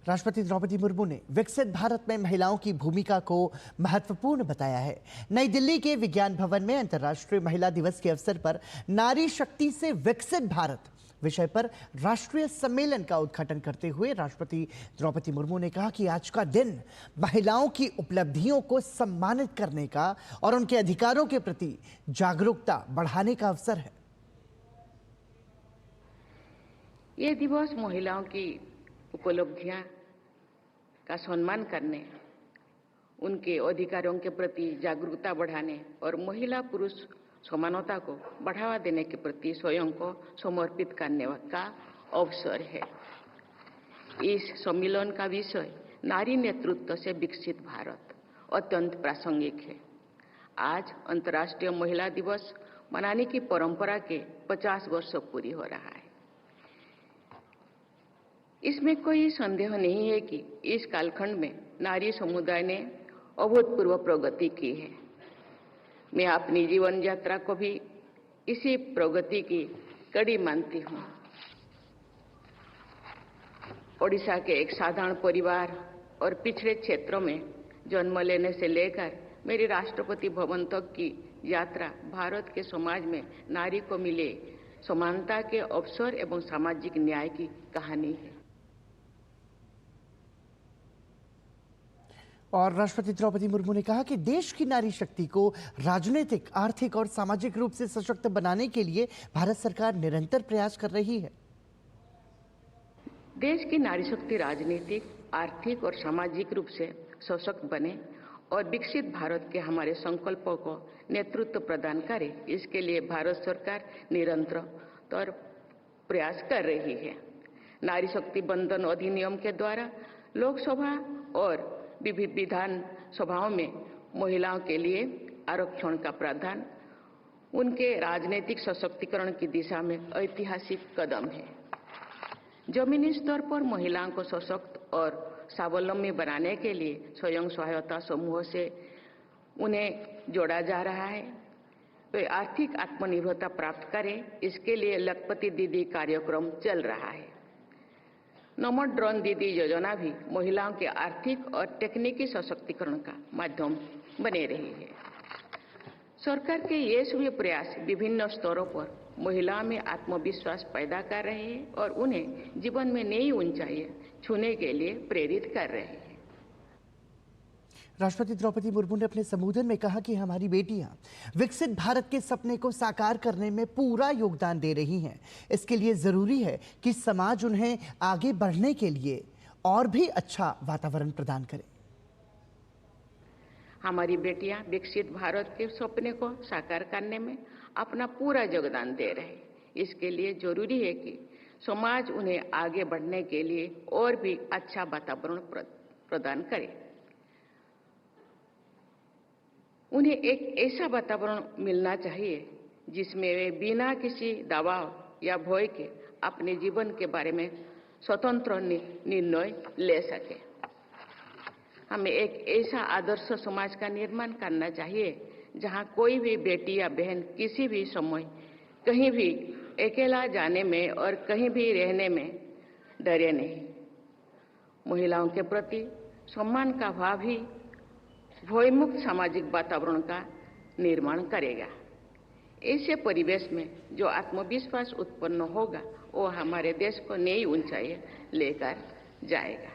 राष्ट्रपति द्रौपदी मुर्मू ने विकसित भारत में महिलाओं की भूमिका को महत्वपूर्ण बताया है। नई दिल्ली के विज्ञान भवन में अंतर्राष्ट्रीय महिला दिवस के अवसर पर नारी शक्ति से विकसित भारत विषय पर राष्ट्रीय सम्मेलन का उद्घाटन करते हुए राष्ट्रपति द्रौपदी मुर्मू ने कहा कि आज का दिन महिलाओं की उपलब्धियों को सम्मानित करने का और उनके अधिकारों के प्रति जागरूकता बढ़ाने का अवसर है। ये दिवस महिलाओं की उपलब्धियां का सम्मान करने, उनके अधिकारों के प्रति जागरूकता बढ़ाने और महिला पुरुष समानता को बढ़ावा देने के प्रति स्वयं को समर्पित करने का अवसर है। इस सम्मेलन का विषय नारी नेतृत्व से विकसित भारत अत्यंत प्रासंगिक है। आज अंतर्राष्ट्रीय महिला दिवस मनाने की परंपरा के 50 वर्ष पूरी हो रहा है। इसमें कोई संदेह नहीं है कि इस कालखंड में नारी समुदाय ने अभूतपूर्व प्रगति की है। मैं अपनी जीवन यात्रा को भी इसी प्रगति की कड़ी मानती हूँ। ओडिशा के एक साधारण परिवार और पिछड़े क्षेत्रों में जन्म लेने से लेकर मेरी राष्ट्रपति भवन तक की यात्रा भारत के समाज में नारी को मिले समानता के अवसर एवं सामाजिक न्याय की कहानी है। और राष्ट्रपति द्रौपदी मुर्मू ने कहा कि देश की नारी शक्ति को राजनीतिक, आर्थिक और सामाजिक रूप से सशक्त बनाने के लिए भारत सरकार निरंतर प्रयास कर रही है। देश की नारी शक्ति राजनीतिक, आर्थिक और सामाजिक रूप से सशक्त बने और विकसित भारत के हमारे संकल्पों को नेतृत्व प्रदान करे, इसके लिए भारत सरकार निरंतर प्रयास कर रही है। नारी शक्ति बंधन अधिनियम के द्वारा लोकसभा और विभिन्न विधान सभाओं में महिलाओं के लिए आरक्षण का प्रावधान उनके राजनीतिक सशक्तिकरण की दिशा में ऐतिहासिक कदम है। जमीनी स्तर पर महिलाओं को सशक्त और स्वावलंबी बनाने के लिए स्वयं सहायता समूह से उन्हें जोड़ा जा रहा है। वे आर्थिक आत्मनिर्भरता प्राप्त करें, इसके लिए लखपति दीदी कार्यक्रम चल रहा है। नमो ड्रोन दीदी योजना भी महिलाओं के आर्थिक और तकनीकी सशक्तिकरण का माध्यम बने रही है। सरकार के ये सभी प्रयास विभिन्न स्तरों पर महिलाओं में आत्मविश्वास पैदा कर रहे हैं और उन्हें जीवन में नई ऊंचाइयां छूने के लिए प्रेरित कर रहे हैं। राष्ट्रपति द्रौपदी मुर्मू ने अपने संबोधन में कहा कि हमारी बेटियां विकसित भारत के सपने को साकार करने में पूरा योगदान दे रही हैं। इसके लिए जरूरी है कि समाज उन्हें आगे बढ़ने के लिए और भी अच्छा वातावरण प्रदान करे। हमारी बेटियां विकसित भारत के सपने को साकार करने में अपना पूरा योगदान दे रहे हैं। इसके लिए जरूरी है कि समाज उन्हें आगे बढ़ने के लिए और भी अच्छा वातावरण प्रदान करे। उन्हें एक ऐसा वातावरण मिलना चाहिए जिसमें वे बिना किसी दबाव या भय के अपने जीवन के बारे में स्वतंत्र निर्णय ले सके। हमें एक ऐसा आदर्श समाज का निर्माण करना चाहिए जहां कोई भी बेटी या बहन किसी भी समय कहीं भी अकेला जाने में और कहीं भी रहने में डरे नहीं। महिलाओं के प्रति सम्मान का भाव ही भयमुक्त सामाजिक वातावरण का निर्माण करेगा। ऐसे परिवेश में जो आत्मविश्वास उत्पन्न होगा वो हमारे देश को नई ऊंचाई लेकर जाएगा।